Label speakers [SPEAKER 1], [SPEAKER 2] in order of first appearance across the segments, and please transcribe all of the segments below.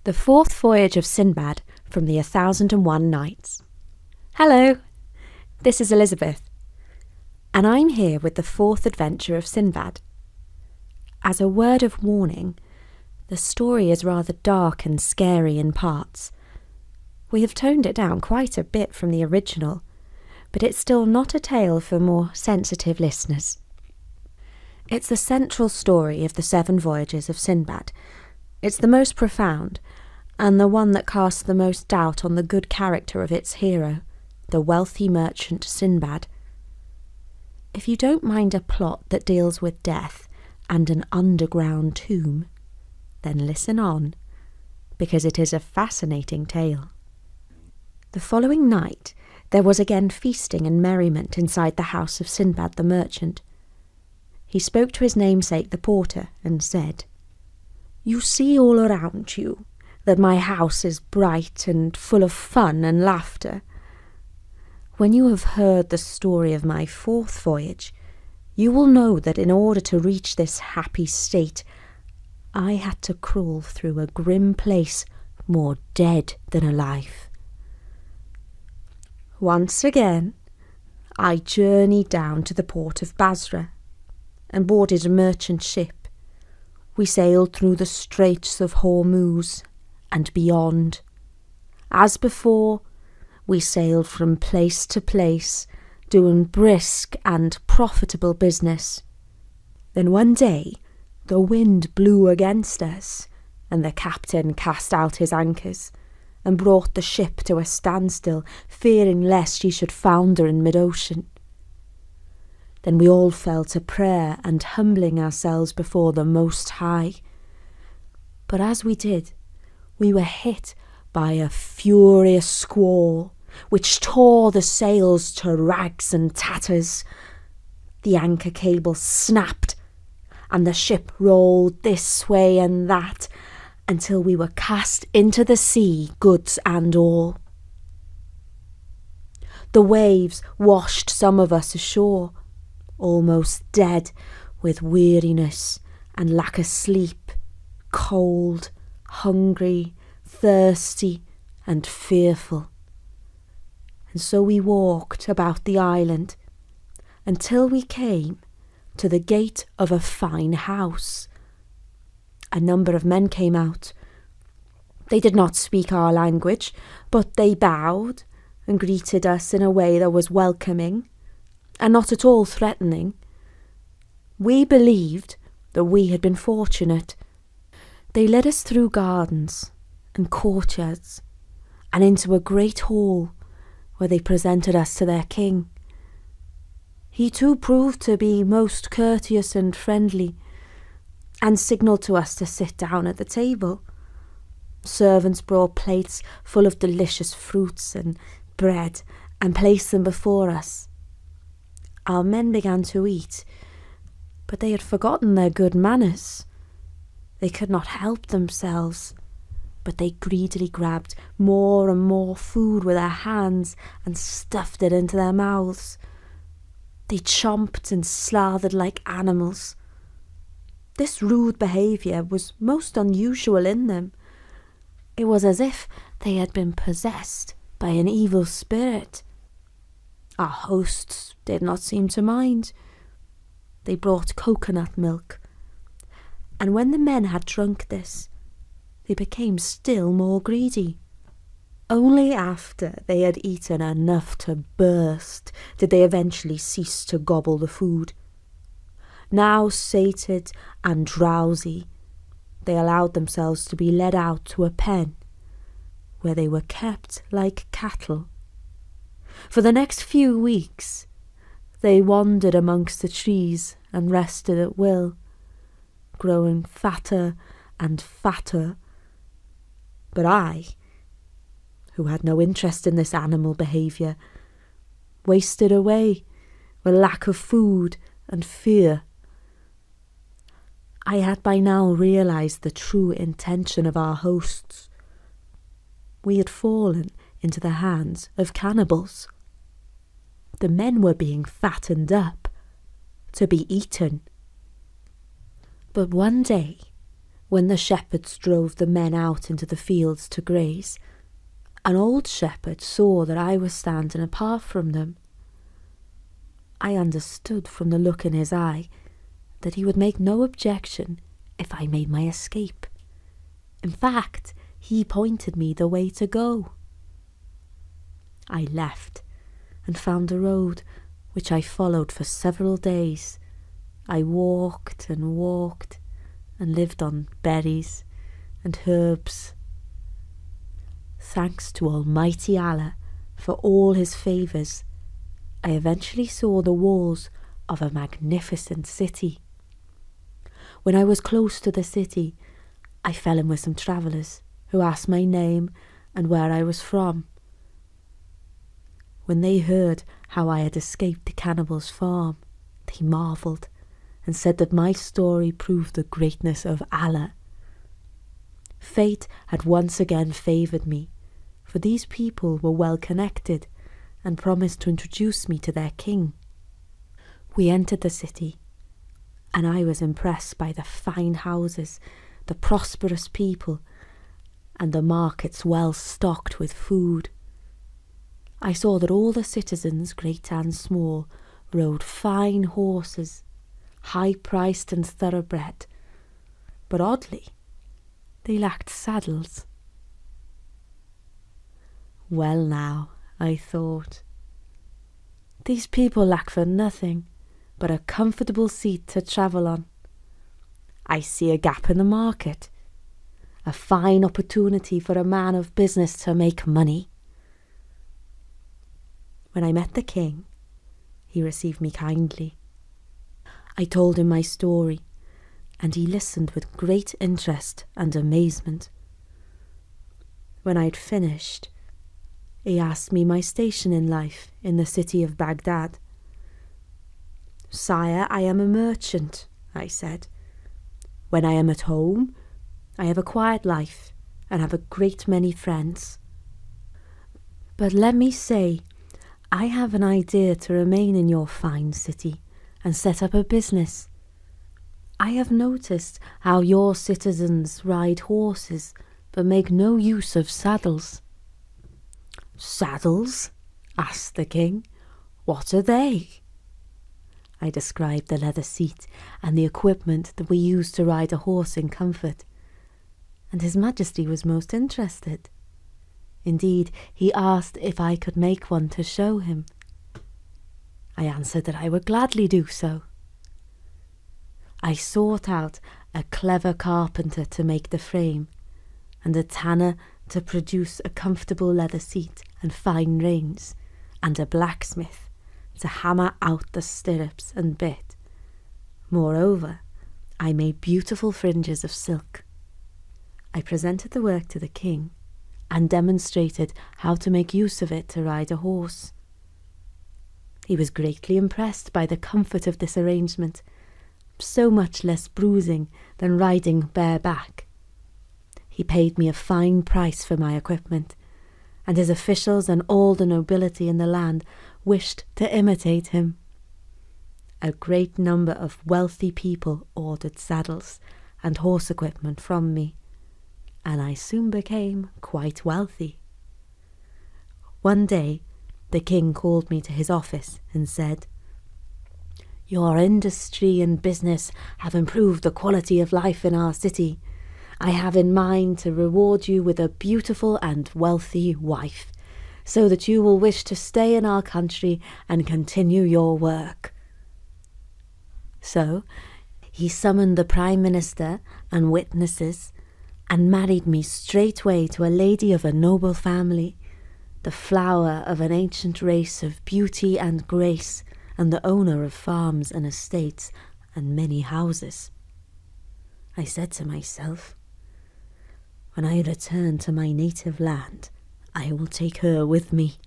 [SPEAKER 1] The Fourth Voyage of Sinbad from the 1001 Nights. Hello, this is Elizabeth, and I'm here with the fourth adventure of Sinbad. As a word of warning, the story is rather dark and scary in parts. We have toned it down quite a bit from the original, but it's still not a tale for more sensitive listeners. It's the central story of the 7 voyages of Sinbad. It's the most profound, and the one that casts the most doubt on the good character of its hero, the wealthy merchant Sinbad. If you don't mind a plot that deals with death and an underground tomb, then listen on, because it is a fascinating tale. The following night there was again feasting and merriment inside the house of Sinbad the merchant. He spoke to his namesake the porter and said, "You see all around you that my house is bright and full of fun and laughter. When you have heard the story of my 4th voyage, you will know that in order to reach this happy state, I had to crawl through a grim place more dead than alive. Once again, I journeyed down to the port of Basra and boarded a merchant ship. We sailed through the straits of Hormuz and beyond. As before, we sailed from place to place, doing brisk and profitable business. Then one day, the wind blew against us, and the captain cast out his anchors and brought the ship to a standstill, fearing lest she should founder in mid-ocean. Then we all fell to prayer and humbling ourselves before the Most High. But as we did, we were hit by a furious squall, which tore the sails to rags and tatters. The anchor cable snapped, and the ship rolled this way and that, until we were cast into the sea, goods and all. The waves washed some of us ashore, almost dead with weariness and lack of sleep, cold, hungry, thirsty, and fearful. And so we walked about the island until we came to the gate of a fine house. A number of men came out. They did not speak our language, but they bowed and greeted us in a way that was welcoming and not at all threatening. We believed that we had been fortunate. They led us through gardens and courtyards and into a great hall where they presented us to their king. He too proved to be most courteous and friendly and signalled to us to sit down at the table. Servants brought plates full of delicious fruits and bread and placed them before us. Our men began to eat, but they had forgotten their good manners. They could not help themselves, but they greedily grabbed more and more food with their hands and stuffed it into their mouths. They chomped and slathered like animals. This rude behaviour was most unusual in them. It was as if they had been possessed by an evil spirit. Our hosts did not seem to mind. They brought coconut milk, and when the men had drunk this, they became still more greedy. Only after they had eaten enough to burst did they eventually cease to gobble the food. Now sated and drowsy, they allowed themselves to be led out to a pen, where they were kept like cattle. For the next few weeks, they wandered amongst the trees and rested at will, growing fatter and fatter. But I, who had no interest in this animal behaviour, wasted away with lack of food and fear. I had by now realised the true intention of our hosts. We had fallen into the hands of cannibals. The men were being fattened up to be eaten. But one day when the shepherds drove the men out into the fields to graze, an old shepherd saw that I was standing apart from them. I understood from the look in his eye that he would make no objection if I made my escape. In fact, he pointed me the way to go. I left and found a road which I followed for several days. I walked and lived on berries and herbs. Thanks to Almighty Allah for all his favours, I eventually saw the walls of a magnificent city. When I was close to the city, I fell in with some travellers who asked my name and where I was from. When they heard how I had escaped the cannibal's farm, they marvelled and said that my story proved the greatness of Allah. Fate had once again favoured me, for these people were well connected and promised to introduce me to their king. We entered the city, and I was impressed by the fine houses, the prosperous people, and the markets well stocked with food. I saw that all the citizens, great and small, rode fine horses, high-priced and thoroughbred, but oddly, they lacked saddles. Well now, I thought, these people lack for nothing but a comfortable seat to travel on. I see a gap in the market, a fine opportunity for a man of business to make money. When I met the king, he received me kindly. I told him my story, and he listened with great interest and amazement. When I'd finished, he asked me my station in life in the city of Baghdad. "Sire, I am a merchant," I said. "When I am at home, I have a quiet life and have a great many friends. But let me say, I have an idea to remain in your fine city and set up a business. I have noticed how your citizens ride horses but make no use of saddles." "Saddles?" asked the king. "What are they?" I described the leather seat and the equipment that we use to ride a horse in comfort, and His Majesty was most interested. Indeed, he asked if I could make one to show him. I answered that I would gladly do so. I sought out a clever carpenter to make the frame, and a tanner to produce a comfortable leather seat and fine reins, and a blacksmith to hammer out the stirrups and bit. Moreover, I made beautiful fringes of silk. I presented the work to the king and demonstrated how to make use of it to ride a horse. He was greatly impressed by the comfort of this arrangement, so much less bruising than riding bareback. He paid me a fine price for my equipment, and his officials and all the nobility in the land wished to imitate him. A great number of wealthy people ordered saddles and horse equipment from me, and I soon became quite wealthy. One day, the king called me to his office and said, "Your industry and business have improved the quality of life in our city. I have in mind to reward you with a beautiful and wealthy wife, so that you will wish to stay in our country and continue your work." So, he summoned the Prime Minister and witnesses and married me straightway to a lady of a noble family, the flower of an ancient race of beauty and grace, and the owner of farms and estates and many houses. I said to myself, when I return to my native land, I will take her with me.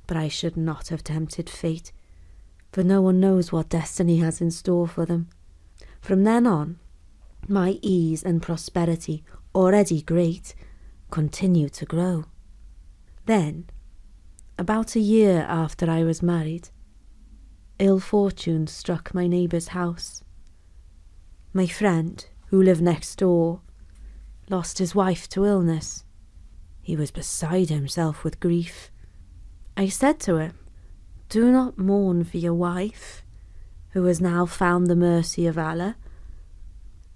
[SPEAKER 1] But I should not have tempted fate, for no one knows what destiny has in store for them. From then on, my ease and prosperity, already great, continued to grow. Then, about a year after I was married, ill fortune struck my neighbour's house. My friend, who lived next door, lost his wife to illness. He was beside himself with grief. I said to him, "Do not mourn for your wife, who has now found the mercy of Allah.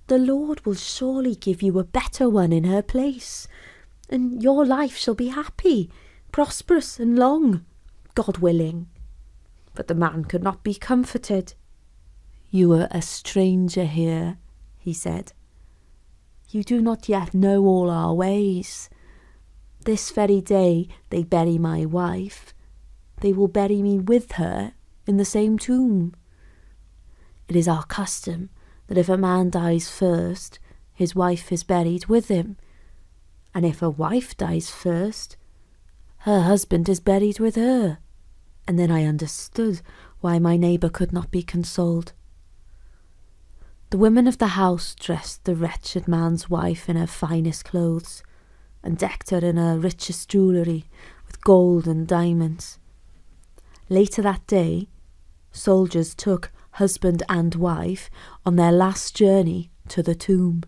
[SPEAKER 1] The Lord will surely give you a better one in her place, and your life shall be happy, prosperous and long, God willing." But the man could not be comforted. "You are a stranger here," he said. "You do not yet know all our ways. This very day they bury my wife. They will bury me with her in the same tomb. It is our custom that if a man dies first, his wife is buried with him. And if a wife dies first, her husband is buried with her." And then I understood why my neighbour could not be consoled. The women of the house dressed the wretched man's wife in her finest clothes, and decked her in her richest jewellery with gold and diamonds. Later that day, soldiers took husband and wife on their last journey to the tomb.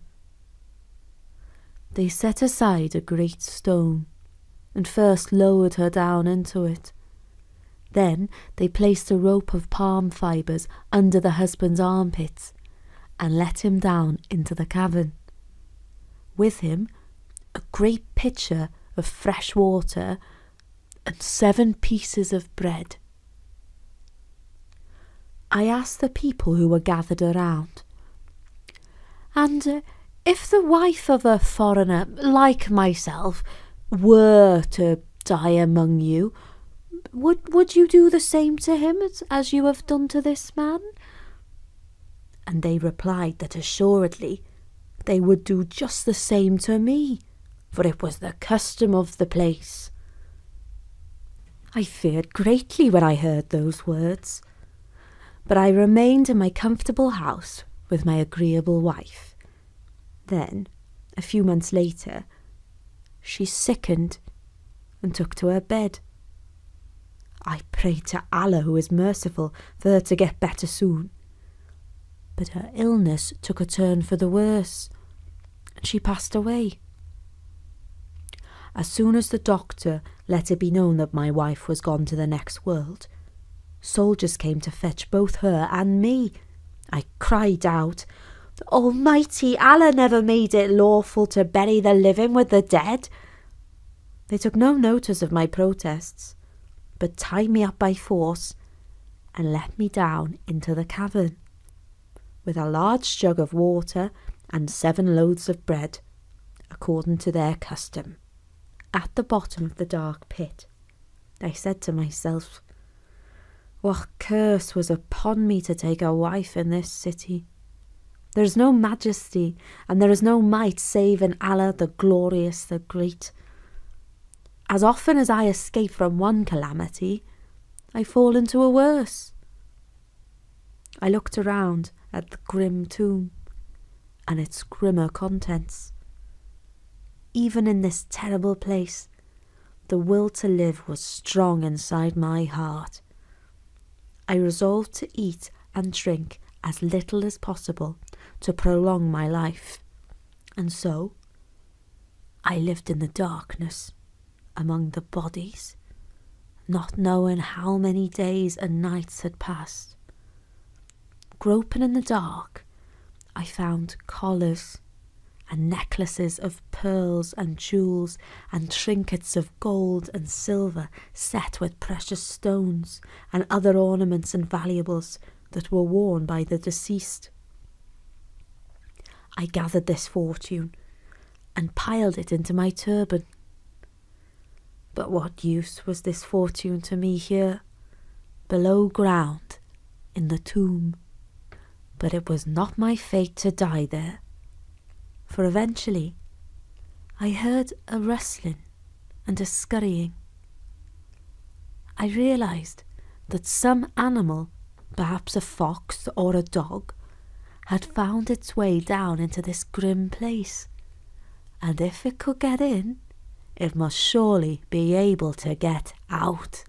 [SPEAKER 1] They set aside a great stone, and first lowered her down into it. Then they placed a rope of palm fibres under the husband's armpits and let him down into the cavern. With him, a great pitcher of fresh water and 7 pieces of bread. I asked the people who were gathered around, "And if the wife of a foreigner like myself were to die among you, would you do the same to him as you have done to this man?" And they replied that assuredly they would do just the same to me, for it was the custom of the place. I feared greatly when I heard those words, but I remained in my comfortable house with my agreeable wife. Then, a few months later, she sickened and took to her bed. I prayed to Allah, who is merciful, for her to get better soon. But her illness took a turn for the worse, and she passed away. As soon as the doctor let it be known that my wife was gone to the next world, soldiers came to fetch both her and me. I cried out, "Almighty Allah never made it lawful to bury the living with the dead." They took no notice of my protests, but tied me up by force and let me down into the cavern, with a large jug of water and 7 loaves of bread, according to their custom. At the bottom of the dark pit, I said to myself, "What curse was upon me to take a wife in this city? There is no majesty and there is no might save in Allah, the glorious, the great. As often as I escape from one calamity, I fall into a worse." I looked around at the grim tomb and its grimmer contents. Even in this terrible place, the will to live was strong inside my heart. I resolved to eat and drink as little as possible to prolong my life, and so I lived in the darkness among the bodies, not knowing how many days and nights had passed. Groping in the dark, I found collars and necklaces of pearls and jewels and trinkets of gold and silver set with precious stones and other ornaments and valuables that were worn by the deceased. I gathered this fortune and piled it into my turban. But what use was this fortune to me here, below ground, in the tomb? But it was not my fate to die there, for eventually I heard a rustling and a scurrying. I realised that some animal, perhaps a fox or a dog, had found its way down into this grim place, and if it could get in, it must surely be able to get out.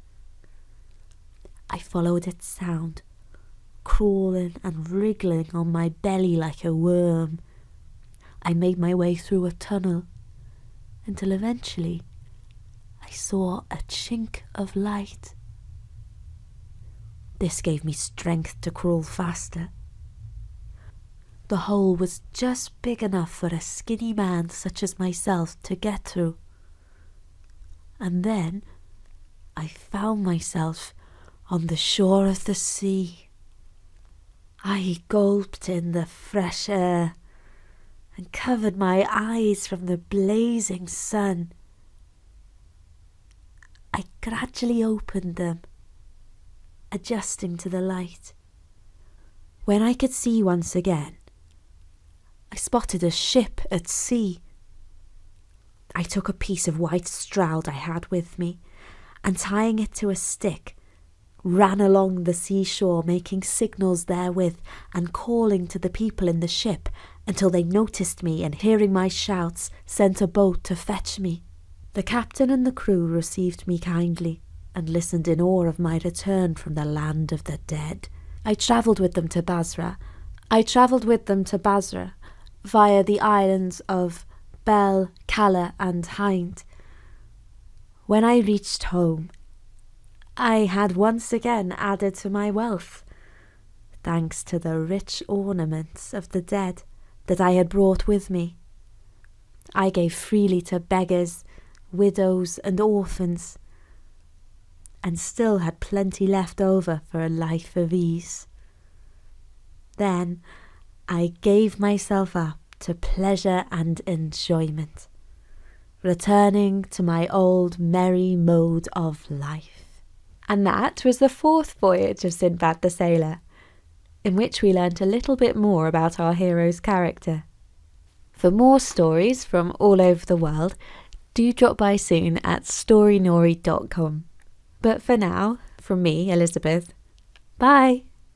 [SPEAKER 1] I followed its sound, crawling and wriggling on my belly like a worm. I made my way through a tunnel until eventually I saw a chink of light. This gave me strength to crawl faster. The hole was just big enough for a skinny man such as myself to get through. And then I found myself on the shore of the sea. I gulped in the fresh air and covered my eyes from the blazing sun. I gradually opened them, adjusting to the light. When I could see once again, I spotted a ship at sea. I took a piece of white stroud I had with me, and tying it to a stick, ran along the seashore, making signals therewith and calling to the people in the ship until they noticed me and, hearing my shouts, sent a boat to fetch me. The captain and the crew received me kindly and listened in awe of my return from the land of the dead. I travelled with them to Basra via the islands of Bel, Cala and Hind. When I reached home, I had once again added to my wealth, thanks to the rich ornaments of the dead that I had brought with me. I gave freely to beggars, widows and orphans, and still had plenty left over for a life of ease. Then I gave myself up to pleasure and enjoyment, returning to my old merry mode of life. And that was the fourth voyage of Sinbad the Sailor, in which we learnt a little bit more about our hero's character. For more stories from all over the world, do drop by soon at storynori.com. But for now, from me, Elizabeth, bye!